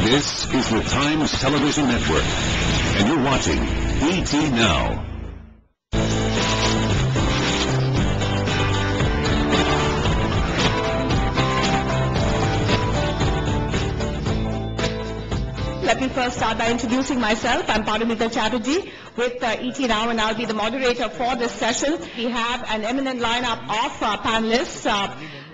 This is the Times Television Network, and you're watching ET Now. Let me first start by introducing myself. I'm Pradyumna Chatterjee with ET Now, and I'll be the moderator for this session. We have an eminent lineup of panelists.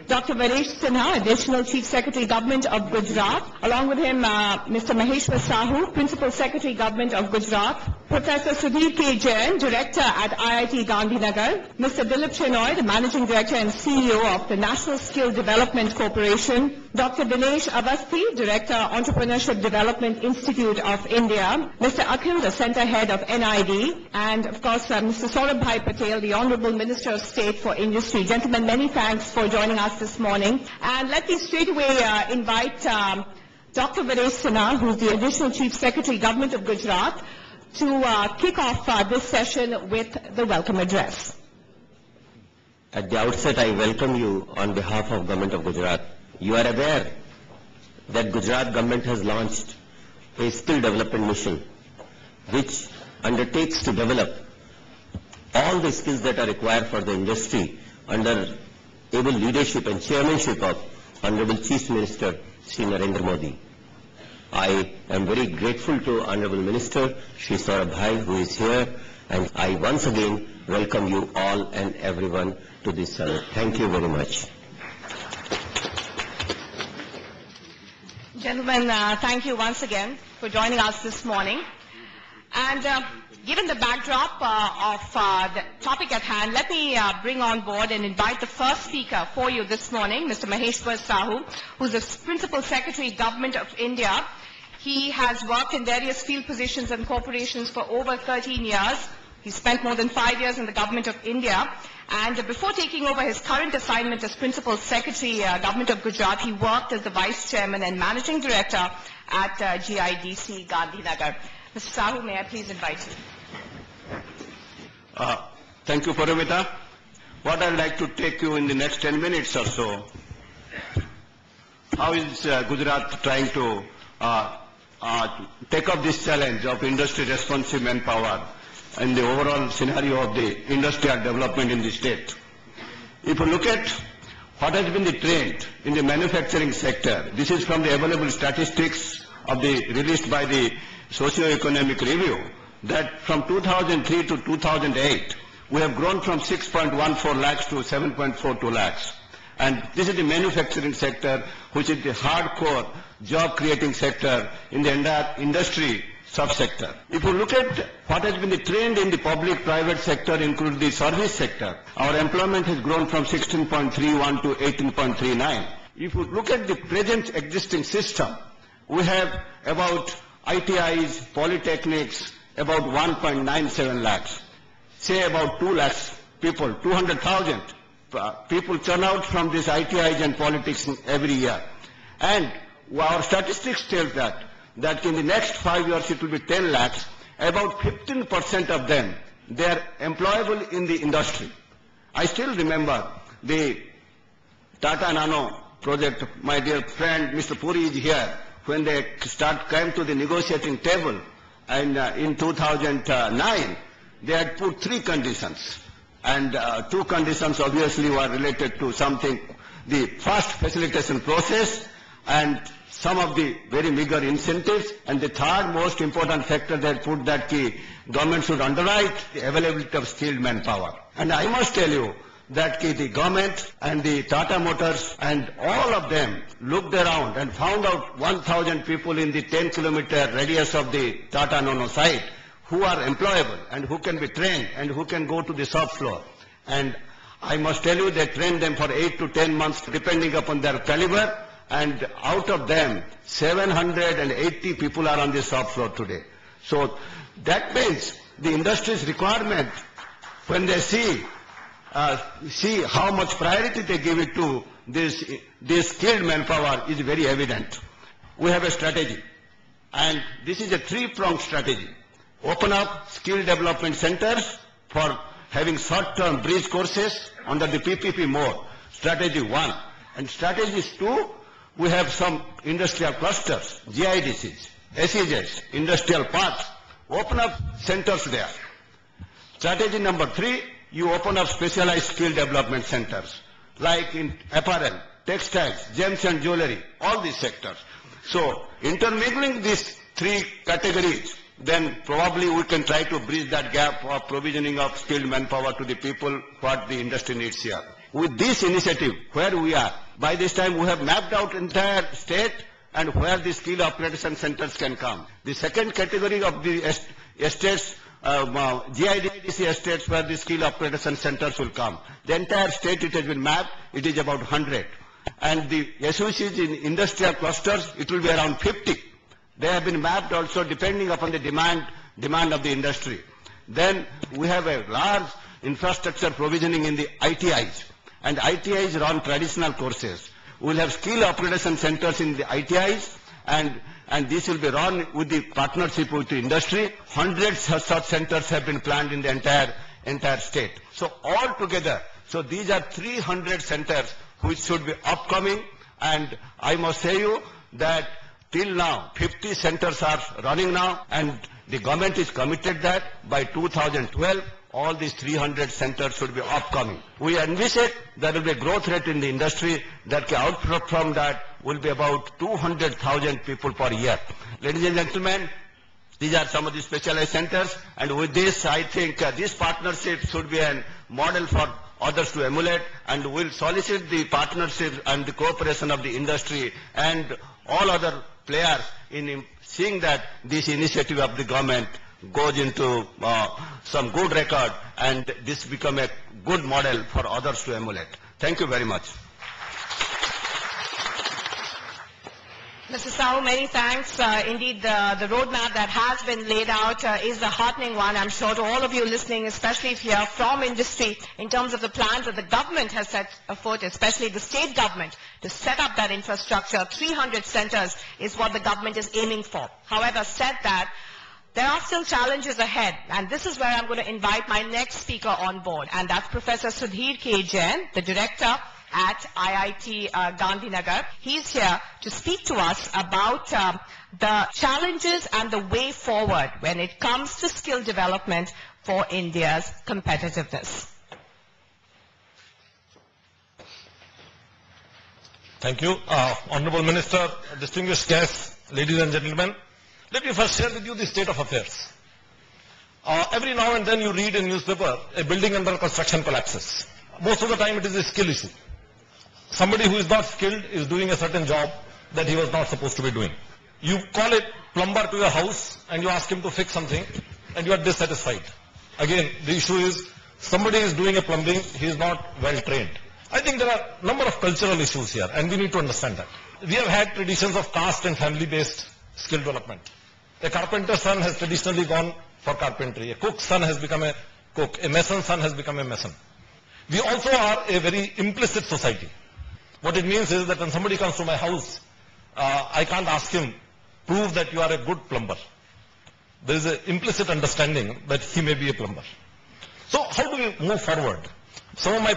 Dr. Sinha, Additional Chief Secretary, Government of Gujarat. Along with him, Mr. Maheshwar Sahu, Principal Secretary, Government of Gujarat. Professor Sudhir K. Jain, Director at IIT Gandhinagar. Mr. Dilip Chenoy, the Managing Director and CEO of the National Skill Development Corporation. Dr. Dinesh Awasthi, Director, Entrepreneurship Development Institute of India. Mr. Akhil, the Center Head of NID. And, of course, Mr. Saurabhbhai Patel, the Hon'ble Minister of State for Industry. Gentlemen, many thanks for joining us this morning. And let me straight away invite Dr. Sinha, who's the Additional Chief Secretary, Government of Gujarat, to kick off this session with the welcome address. At the outset, I welcome you on behalf of Government of Gujarat. You are aware that Gujarat government has launched a skill development mission which undertakes to develop all the skills that are required for the industry under able leadership and chairmanship of Honorable Chief Minister Shri Narendra Modi. I am very grateful to Honorable Minister Shri Saurabhbhai, who is here, and I once again welcome you all and everyone to this summit. Thank you very much. Gentlemen, thank you once again for joining us this morning. And given the backdrop of the topic at hand, let me bring on board and invite the first speaker for you this morning, Mr. Maheshwar Sahu, who's the Principal Secretary, Government of India. He has worked in various field positions and corporations for over 13 years. He spent more than 5 years in the Government of India. And before taking over his current assignment as Principal Secretary, Government of Gujarat, he worked as the Vice Chairman and Managing Director at GIDC, Gandhinagar. Mr. Sahu, may I please invite you? Thank you, Paramita. What I'd like to take you in the next 10 minutes or so, how is Gujarat trying to take up this challenge of industry responsive manpower and the overall scenario of the industrial development in the state. If you look at what has been the trend in the manufacturing sector, this is from the available statistics of the released by the socio-economic review, that from 2003 to 2008, we have grown from 6.14 lakhs to 7.42 lakhs. And this is the manufacturing sector, which is the hardcore job-creating sector in the entire industry subsector. If you look at what has been the trend in the public-private sector, including the service sector, our employment has grown from 16.31 to 18.39. If you look at the present existing system, we have about ITIs, polytechnics, about 1.97 lakhs. Say about 2 lakhs people, 200,000 people turn out from these ITIs and politics every year. And our statistics tell that in the next 5 years it will be 10 lakhs. About 15% of them, they are employable in the industry. I still remember the Tata Nano project. My dear friend Mr. Puri is here. When they came to the negotiating table, and in 2009, they had put 3 conditions. And 2 conditions obviously were related to something, the fast facilitation process and some of the very meager incentives. And the third most important factor they had put that the government should underwrite the availability of skilled manpower. And I must tell you that the government and the Tata Motors and all of them looked around and found out 1,000 people in the 10-kilometer radius of the Tata Nano site who are employable and who can be trained and who can go to the shop floor. And I must tell you, they trained them for 8 to 10 months depending upon their caliber, and out of them 780 people are on the shop floor today. So that means the industry's requirement, when they see how much priority they give it to this skilled manpower, is very evident. We have a strategy, and this is a 3-pronged strategy. Open up skill development centers for having short-term bridge courses under the PPP mode. Strategy 1. And strategies 2, We have some industrial clusters, GIDCs, SEZs, industrial parks. Open up centers there. Strategy number 3, you open up specialized skill development centers, like in apparel, textiles, gems and jewelry, all these sectors. So, intermingling these 3 categories, then probably we can try to bridge that gap of provisioning of skilled manpower to the people what the industry needs here. With this initiative, where we are, by this time we have mapped out entire state and where the skill operation centers can come. The second category of the estates, GIDC estates where the skill operation centers will come. The entire state it has been mapped, it is about 100. And the SOCs in industrial clusters, it will be around 50. They have been mapped also depending upon the demand of the industry. Then we have a large infrastructure provisioning in the ITIs. And ITIs run traditional courses. We will have skill operation centers in the ITIs and this will be run with the partnership with the industry. Hundreds of such centers have been planned in the entire state. So all together, so these are 300 centers which should be upcoming, and I must say you that till now 50 centers are running now, and the government is committed that by 2012 all these 300 centers should be upcoming. We envisage there will be a growth rate in the industry that can output from that will be about 200,000 people per year. Ladies and gentlemen, these are some of the specialized centers, and with this I think this partnership should be a model for others to emulate, and will solicit the partnership and the cooperation of the industry and all other players in seeing that this initiative of the government goes into some good record and this become a good model for others to emulate. Thank you very much. Mr. Sahu, many thanks. Indeed, the roadmap that has been laid out is a heartening one, I'm sure, to all of you listening, especially if you are from industry, in terms of the plans that the government has set afoot, especially the state government, to set up that infrastructure. 300 centers is what the government is aiming for. However, said that, there are still challenges ahead, and this is where I'm going to invite my next speaker on board, and that's Professor Sudhir K. Jain, the director at IIT Gandhinagar. He's here to speak to us about the challenges and the way forward when it comes to skill development for India's competitiveness. Thank you. Honorable Minister, distinguished guests, ladies and gentlemen, let me first share with you the state of affairs. Every now and then you read in newspaper, a building under construction collapses. Most of the time it is a skill issue. Somebody who is not skilled is doing a certain job that he was not supposed to be doing. You call a plumber to your house and you ask him to fix something and you are dissatisfied. Again, the issue is somebody is doing a plumbing, he is not well trained. I think there are a number of cultural issues here and we need to understand that. We have had traditions of caste and family-based skill development. A carpenter's son has traditionally gone for carpentry. A cook's son has become a cook. A mason's son has become a mason. We also are a very implicit society. What it means is that when somebody comes to my house, I can't ask him, prove that you are a good plumber. There is an implicit understanding that he may be a plumber. So how do we move forward? Some of my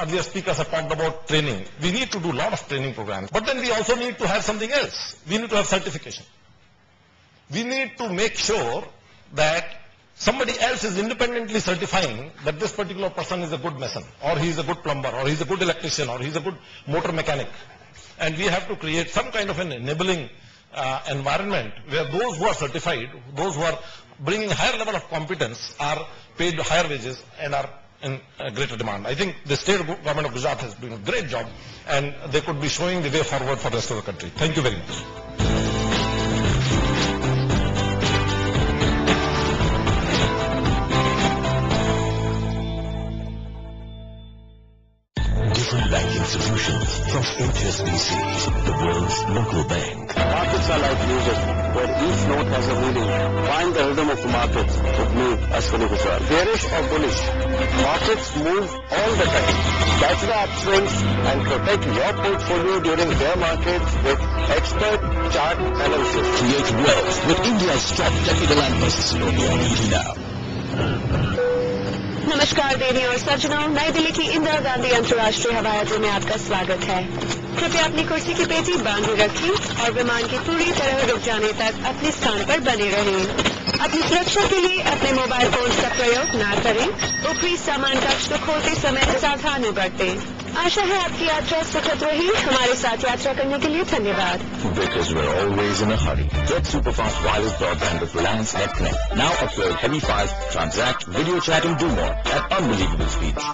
earlier speakers have talked about training. We need to do a lot of training programs. But then we also need to have something else. We need to have certification. We need to make sure that somebody else is independently certifying that this particular person is a good mason, or he is a good plumber, or he is a good electrician, or he is a good motor mechanic. And we have to create some kind of an enabling environment where those who are certified, those who are bringing higher level of competence are paid higher wages and are in greater demand. I think the state government of Gujarat has done a great job and they could be showing the way forward for the rest of the country. Thank you very much. Different banking solutions from NSDC, the world's local bank. Markets are like music, where each note has a meaning. Find the rhythm of the markets with me, Ashwini Gujral. Bearish or bullish, markets move all the time. Catch the upswings and protect your portfolio during bear markets with expert chart analysis. Create wealth with India's top technical analysts. Only on ET Now. नमस्कार देवी और सज्जनों, नई दिल्ली की इंदिरा गांधी अंतर्राष्ट्रीय हवाई अड्डे में आपका स्वागत है। कृपया अपनी कुर्सी की पेटी बांधे रखें और विमान के पूरी तरह रुक जाने तक अपने स्थान पर बने रहें। अपनी सुरक्षा के लिए अपने मोबाइल फोन का प्रयोग न करें। ऊपरी सामान कक्ष को खोलते समय सावधानी बरतें। आशा है आपकी यात्रा सुखद रही। हमारे साथ यात्रा करने के लिए धन्यवाद। Because we're always in a hurry. Get superfast wireless broadband with Reliance Net Connect. Now upload heavy files, transact, video chat and do more at unbelievable speeds.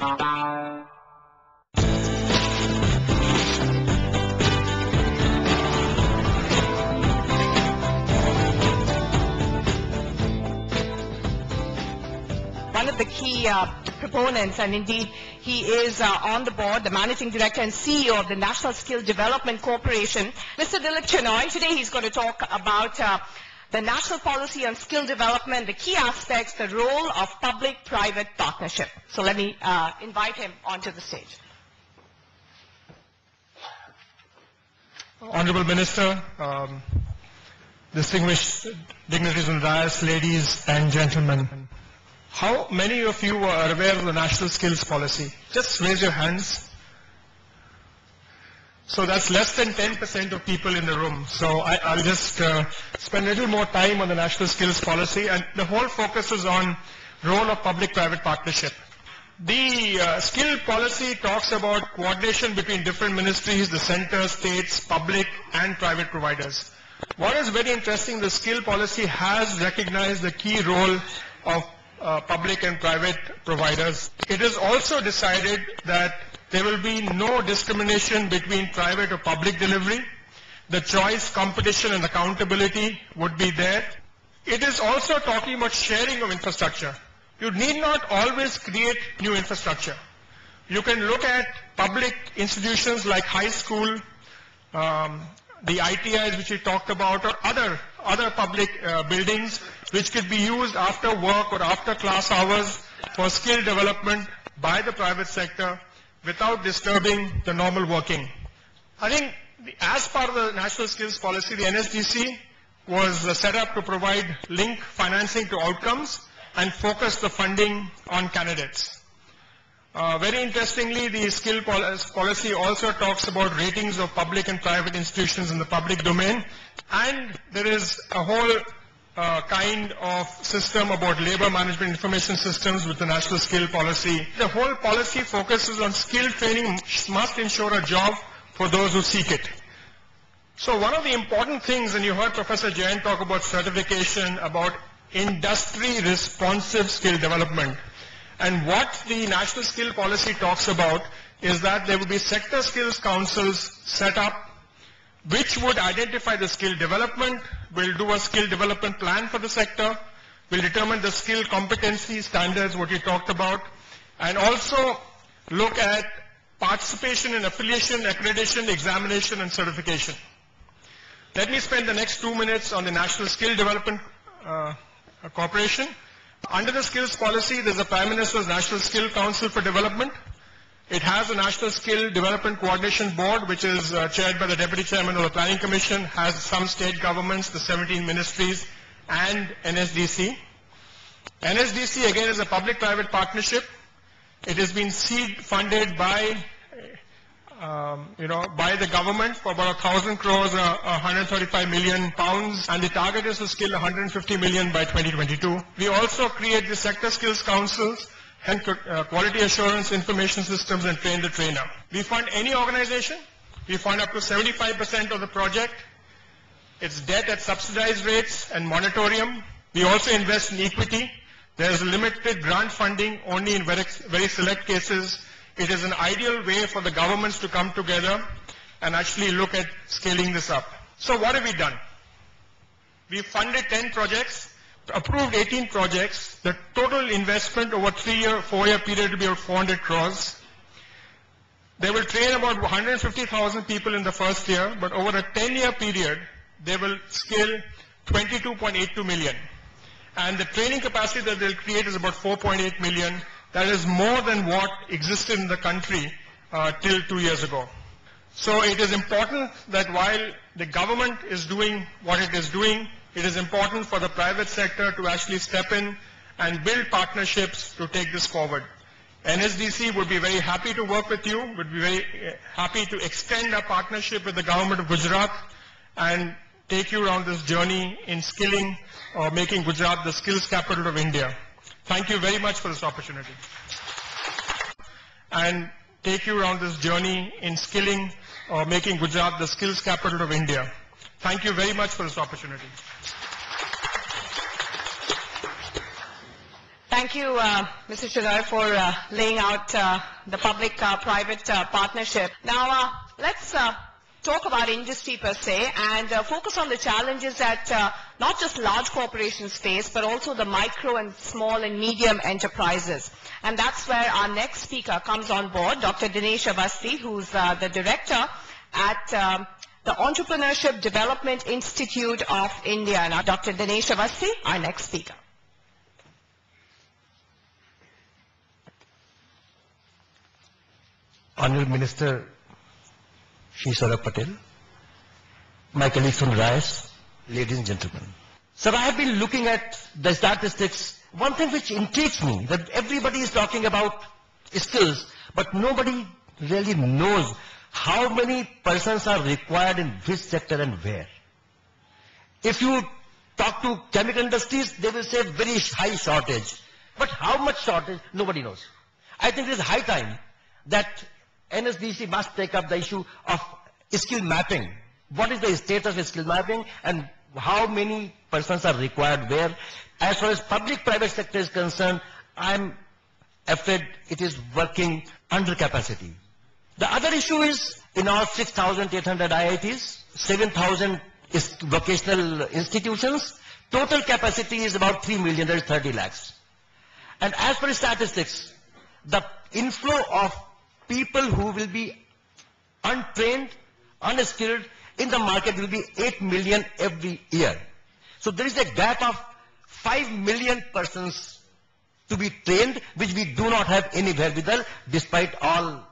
One of the key proponents, and indeed he is on the board, the Managing Director and CEO of the National Skill Development Corporation, Mr. Dilip Chenoy. Today he's going to talk about the national policy on skill development, the key aspects, the role of public-private partnership. So let me invite him onto the stage. Honorable Minister, distinguished dignitaries and Vyas, ladies and gentlemen. How many of you are aware of the National Skills Policy? Just raise your hands. So that's less than 10% of people in the room. So I'll just spend a little more time on the National Skills Policy, and the whole focus is on role of public-private partnership. The skill policy talks about coordination between different ministries, the center, states, public and private providers. What is very interesting, the skill policy has recognized the key role of public and private providers. It is also decided that there will be no discrimination between private or public delivery. The choice, competition and accountability would be there. It is also talking about sharing of infrastructure. You need not always create new infrastructure. You can look at public institutions like high school, the ITIs which we talked about, or other public buildings which could be used after work or after class hours for skill development by the private sector without disturbing the normal working. I think as part of the National Skills Policy, the NSDC was set up to provide link financing to outcomes and focus the funding on candidates. Very interestingly, the skill policy also talks about ratings of public and private institutions in the public domain, and there is a whole kind of system about labor management information systems with the national skill policy. The whole policy focuses on skill training must ensure a job for those who seek it. So one of the important things, and you heard Professor Jain talk about certification, about industry responsive skill development. And what the National Skill Policy talks about is that there will be sector skills councils set up which would identify the skill development, will do a skill development plan for the sector, will determine the skill competency standards, what you talked about, and also look at participation in affiliation, accreditation, examination and certification. Let me spend the next 2 minutes on the National Skill Development Corporation. Under the skills policy, there's a Prime Minister's National Skill Council for Development. It has a National Skill Development Coordination Board, which is chaired by the Deputy Chairman of the Planning Commission, has some state governments, the 17 ministries, and NSDC. NSDC, again, is a public-private partnership. It has been seed funded by by the government for about 1,000 crores, 135 million pounds, and the target is to skill 150 million by 2022. We also create the sector skills councils and quality assurance information systems and train the trainer. We fund any organization. We fund up to 75% of the project. It's debt at subsidized rates and moratorium. We also invest in equity. There is limited grant funding only in very select cases. It is an ideal way for the governments to come together and actually look at scaling this up. So what have we done? We funded 10 projects, approved 18 projects. The total investment over 4-year period will be about 400 crores. They will train about 150,000 people in the first year, but over a 10-year period, they will scale 22.82 million. And the training capacity that they'll create is about 4.8 million. That is more than what existed in the country till 2 years ago. So it is important that while the government is doing what it is doing, it is important for the private sector to actually step in and build partnerships to take this forward. NSDC would be very happy to work with you, would be very happy to extend our partnership with the government of Gujarat and take you around this journey in skilling or making Gujarat the skills capital of India. Thank you very much for this opportunity. And take you around this journey in skilling or making Gujarat the skills capital of India. Thank you very much for this opportunity. Thank you, Mr. Chenoy, for laying out the public-private partnership. Now, let's talk about industry per se and focus on the challenges that not just large corporations face, but also the micro and small and medium enterprises. And that's where our next speaker comes on board, Dr. Dinesh Awasthi, who's the director at the Entrepreneurship Development Institute of India. Now, Dr. Dinesh Awasthi, our next speaker. Hon'ble Minister Shri Saurabhbhai Patel, my colleagues from Vyas, ladies and gentlemen. Sir, I have been looking at the statistics. One thing which intrigues me, that everybody is talking about skills, but nobody really knows how many persons are required in which sector and where. If you talk to chemical industries, they will say very high shortage. But how much shortage, nobody knows. I think it is high time that NSDC must take up the issue of skill mapping. What is the status of skill mapping and how many persons are required where? As far as public-private sector is concerned, I'm afraid it is working under capacity. The other issue is in our 6,800 IITs, 7,000 vocational institutions, total capacity is about 3 million, that is 30 lakhs. And as per statistics, the inflow of people who will be untrained, unskilled in the market will be 8 million every year. So there is a gap of 5 million persons to be trained, which we do not have anywhere with us, despite all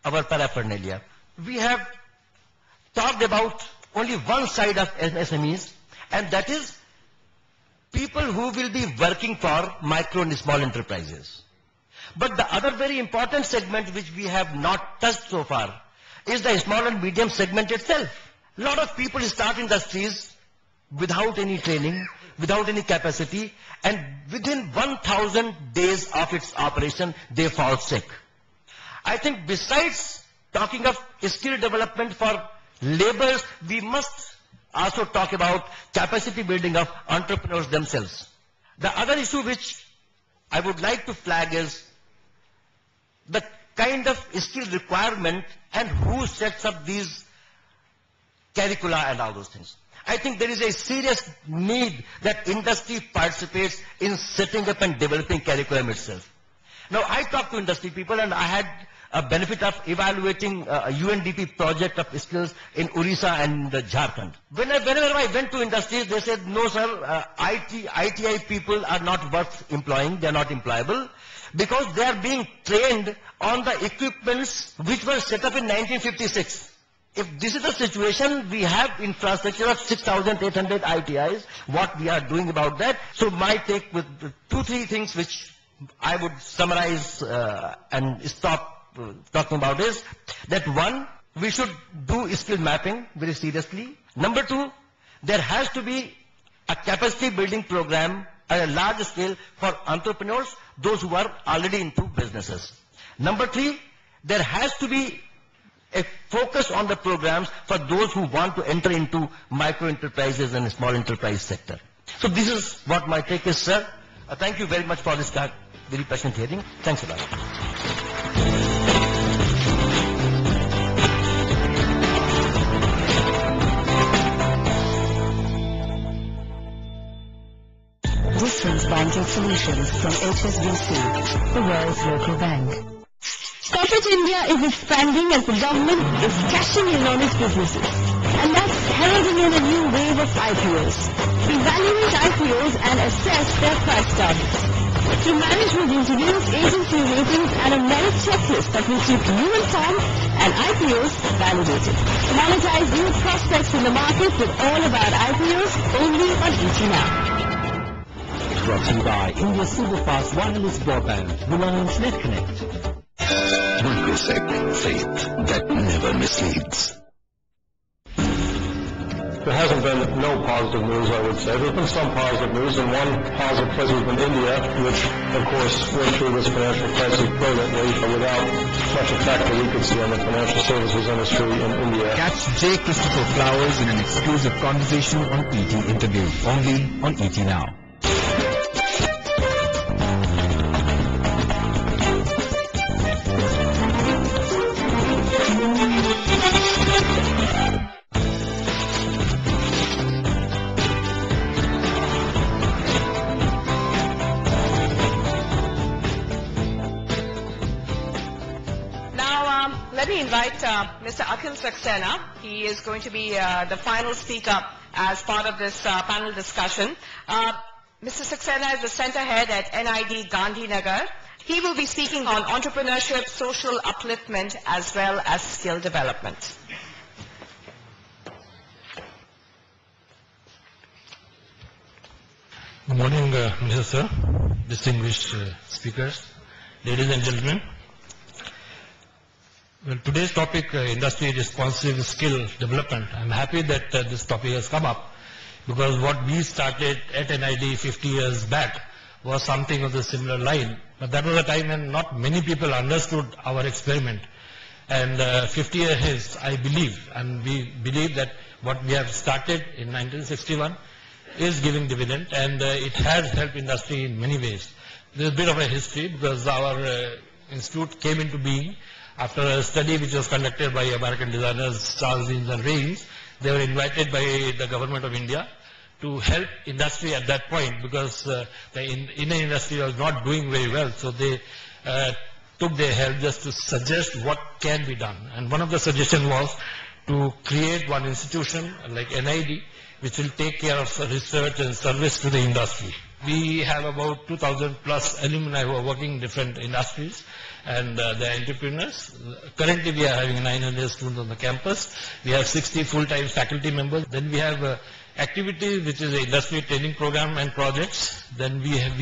our paraphernalia. We have talked about only one side of SMEs, and that is people who will be working for micro and small enterprises. But the other very important segment which we have not touched so far is the small and medium segment itself. A lot of people start industries without any training, without any capacity, and within 1,000 days of its operation, they fall sick. I think besides talking of skill development for laborers, we must also talk about capacity building of entrepreneurs themselves. The other issue which I would like to flag is the kind of skill requirement and who sets up these curricula and all those things. I think there is a serious need that industry participates in setting up and developing curriculum itself. Now, I talked to industry people and I had a benefit of evaluating a UNDP project of skills in Orissa and Jharkhand. Whenever I went to industries, they said, no sir, ITI people are not worth employing, they are not employable, because they are being trained on the equipments which were set up in 1956. If this is the situation, we have infrastructure of 6,800 ITIs, what we are doing about that. So my take with 2-3 things which I would summarize and stop talking about is that 1, we should do skill mapping very seriously. Number 2, there has to be a capacity building program at a large scale for entrepreneurs, those who are already into businesses. Number 3, there has to be a focus on the programs for those who want to enter into micro enterprises and small enterprise sector. So this is what my take is, sir. Thank you very much for this very passionate hearing. Thanks a lot. Distance Banking Solutions from HSBC, the world's local bank. Corporate India is expanding as the government is cashing in on its businesses. And that's heralding in a new wave of IPOs. Evaluate IPOs and assess their price targets. Through management interviews, agency ratings and a merit checklist that will keep you informed and IPOs validated. Monetize new prospects in the market with all about IPOs only on ET Now. brought to you by India's super-fast wireless broadband, Reliance Net Connect. Microsec, faith that never misleads. There hasn't been no positive news, I would say. There's been some positive news, and one positive place has been India, which, of course, went through this financial crisis brilliantly, but without much effect that we could see on the financial services industry in India. Catch J. Christopher Flowers in an exclusive conversation on ET Interview, only on ET Now. Let me invite Mr. Akhil Saxena. He is going to be the final speaker as part of this panel discussion. Mr. Saxena is the center head at NID Gandhinagar. He will be speaking on entrepreneurship, social upliftment, as well as skill development. Good morning, Mr. Sir, distinguished speakers, ladies and gentlemen. Well, today's topic, industry responsive skill development. I'm happy that this topic has come up, because what we started at NID 50 years back was something of the similar line. But that was a time when not many people understood our experiment. And 50 years, I believe, and we believe that what we have started in 1961 is giving dividend, and it has helped industry in many ways. There's a bit of a history, because our institute came into being after a study which was conducted by American designers Charles Eames and Raines. They were invited by the government of India to help industry at that point, because the inner industry was not doing very well. So they took their help just to suggest what can be done. And one of the suggestions was to create one institution like NID, which will take care of research and service to the industry. We have about 2,000 plus alumni who are working in different industries, and they are entrepreneurs. Currently we are having 900 students on the campus. We have 60 full-time faculty members. Then we have activities which is an industry training program and projects. Then we have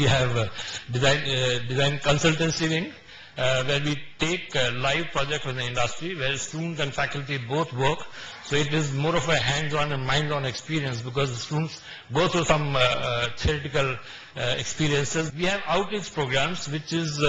design consultancy wing, where we take live projects from the industry, where students and faculty both work. So it is more of a hands-on and mind-on experience, because the students go through some theoretical experiences. We have outreach programs, which is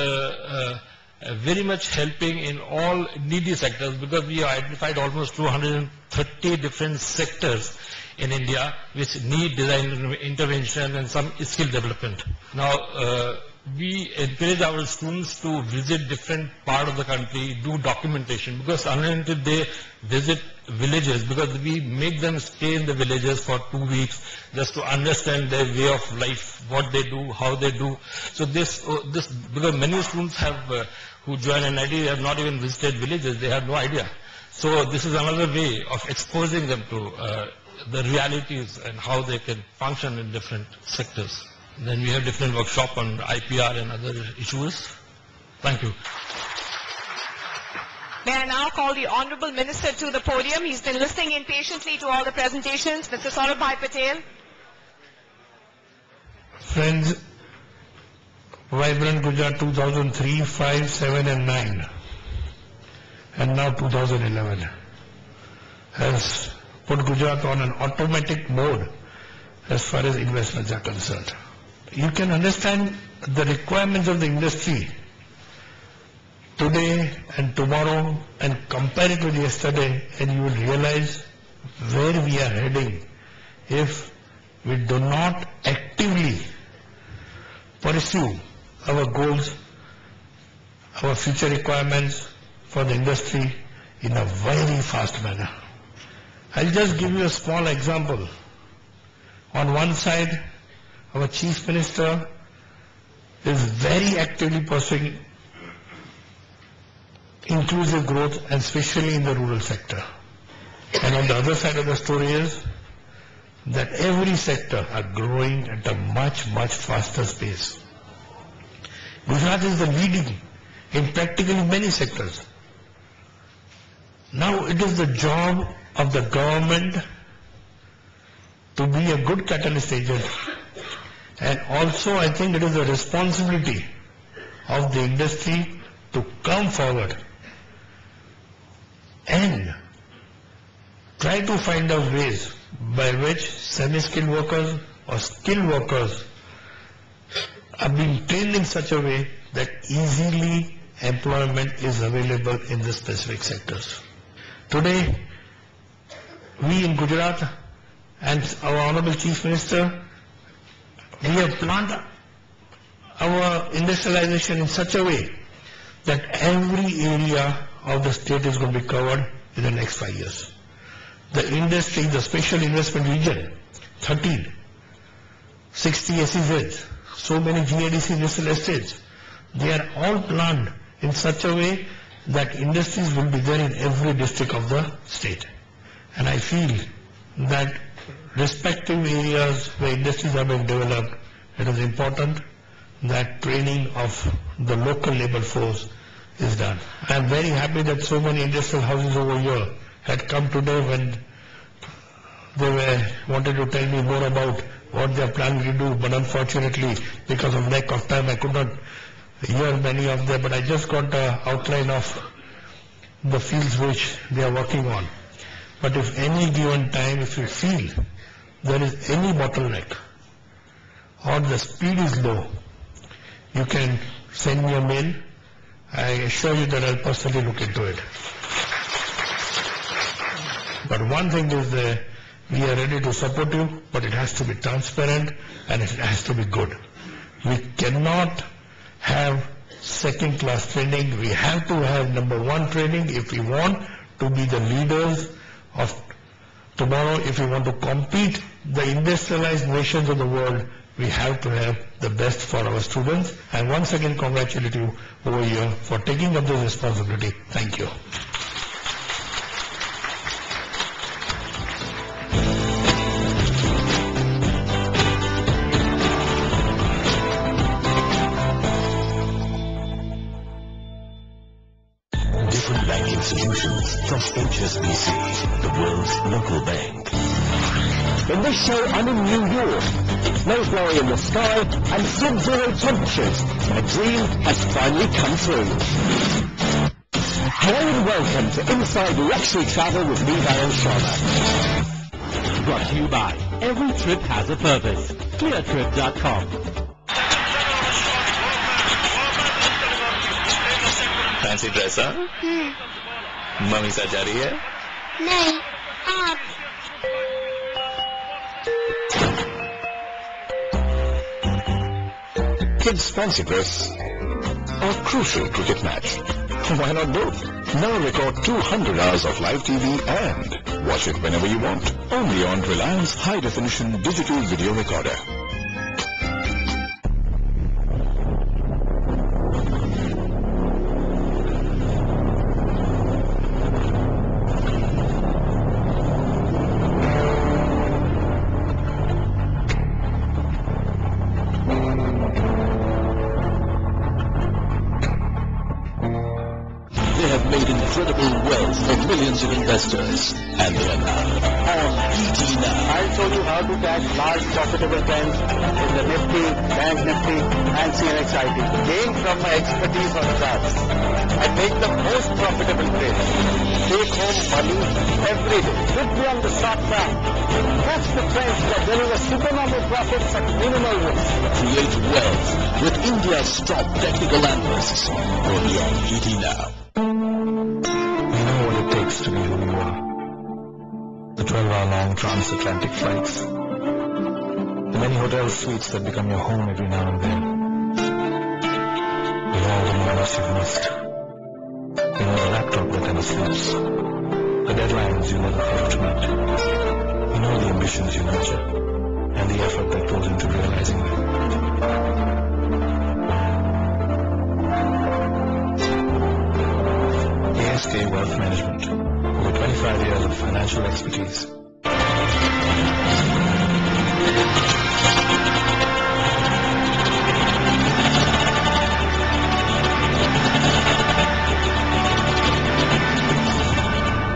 very much helping in all needy sectors, because we have identified almost 230 different sectors in India which need design intervention and some skill development. Now, we encourage our students to visit different part of the country, do documentation, because until they visit villages, because we make them stay in the villages for 2 weeks just to understand their way of life, what they do, how they do. So this because many students have who join NID have not even visited villages, they have no idea. So this is another way of exposing them to the realities and how they can function in different sectors. Then we have different workshops on IPR and other issues. Thank you. May I now call the Honorable Minister to the podium. He's been listening in patiently to all the presentations. Mr. Saurabhbhai Patel. Friends, Vibrant Gujarat 2003, 5, 7 and 9, and now 2011 has put Gujarat on an automatic mode as far as investments are concerned. You can understand the requirements of the industry today and tomorrow and compare it with yesterday, and you will realize where we are heading if we do not actively pursue our goals, our future requirements for the industry in a very fast manner. I'll just give you a small example. On one side, our Chief Minister is very actively pursuing inclusive growth, and especially in the rural sector. And on the other side of the story is that every sector are growing at a much, much faster pace. Gujarat is the leading in practically many sectors. Now it is the job of the government to be a good catalyst agent And also I think it is the responsibility of the industry to come forward and try to find out ways by which semi-skilled workers or skilled workers are being trained in such a way that easily employment is available in the specific sectors. Today, we in Gujarat and our Honorable Chief Minister, we have planned our industrialization in such a way that every area of the state is going to be covered in the next 5 years. The industry, the special investment region, 13, 60 SEZs, so many GIDC industrial estates, they are all planned in such a way that industries will be there in every district of the state. And I feel that respective areas where industries are being developed, it is important that training of the local labor force is done. I am very happy that so many industrial houses over here had come today when they wanted to tell me more about what they are planning to do, but unfortunately because of lack of time I could not hear many of them, but I just got an outline of the fields which they are working on. But if any given time, if you feel there is any bottleneck or the speed is low, you can send me a mail. I assure you that I'll personally look into it. But one thing is that we are ready to support you, but it has to be transparent and it has to be good. We cannot have second-class training. We have to have number one training if we want to be the leaders of tomorrow. If we want to compete the industrialized nations of the world, we have to have the best for our students. And once again, congratulate you over here for taking up this responsibility. Thank you. Different banking solutions from HSBC, the world's local bank. In this show, I'm in New York. Snow blowing in the sky and sub-zero temperatures. My dream has finally come true. Hello and welcome to Inside Luxury Travel with me, Sharma. Brought to you by Every Trip Has a Purpose. ClearTrip.com. Fancy dress, huh? Mummy साथ जा रही है? नहीं, आप. Kids' fancy dress or crucial cricket match? Why not both? Now record 200 hours of live TV and watch it whenever you want. Only on Reliance High Definition Digital Video Recorder. Of investors, and they are now on ET Now. I'll show you how to catch large profitable trends in the Nifty, Bank Nifty and CNXIT. Gain from my expertise on charts. I make the most profitable trades. Take home money every day. Put me on the short track. Catch the trends that deliver supernormal profits at minimal risk. Create wealth with India's top technical analysts. Only on ET Now. To be who you are. The 12-hour-long transatlantic flights. The many hotel suites that become your home every now and then. You know all the moments you've missed. You know the laptop that never sleeps. The deadlines you never fail to meet. You know the ambitions you nurture. And the effort that goes into realizing them. ASK Wealth Management. Over 25 years of financial expertise.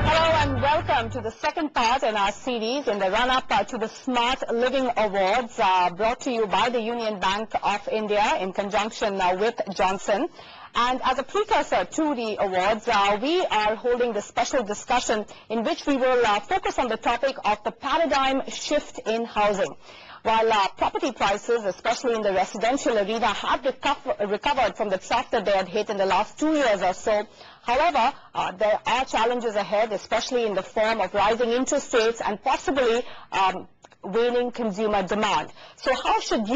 Hello and welcome to the second part in our series in the run-up to the Smart Living Awards brought to you by the Union Bank of India in conjunction with Johnson. And as a precursor to the awards, we are holding this special discussion in which we will focus on the topic of the paradigm shift in housing. While property prices, especially in the residential arena, have recovered from the trough that they had hit in the last 2 years or so, however, there are challenges ahead, especially in the form of rising interest rates and possibly waning consumer demand. So how should you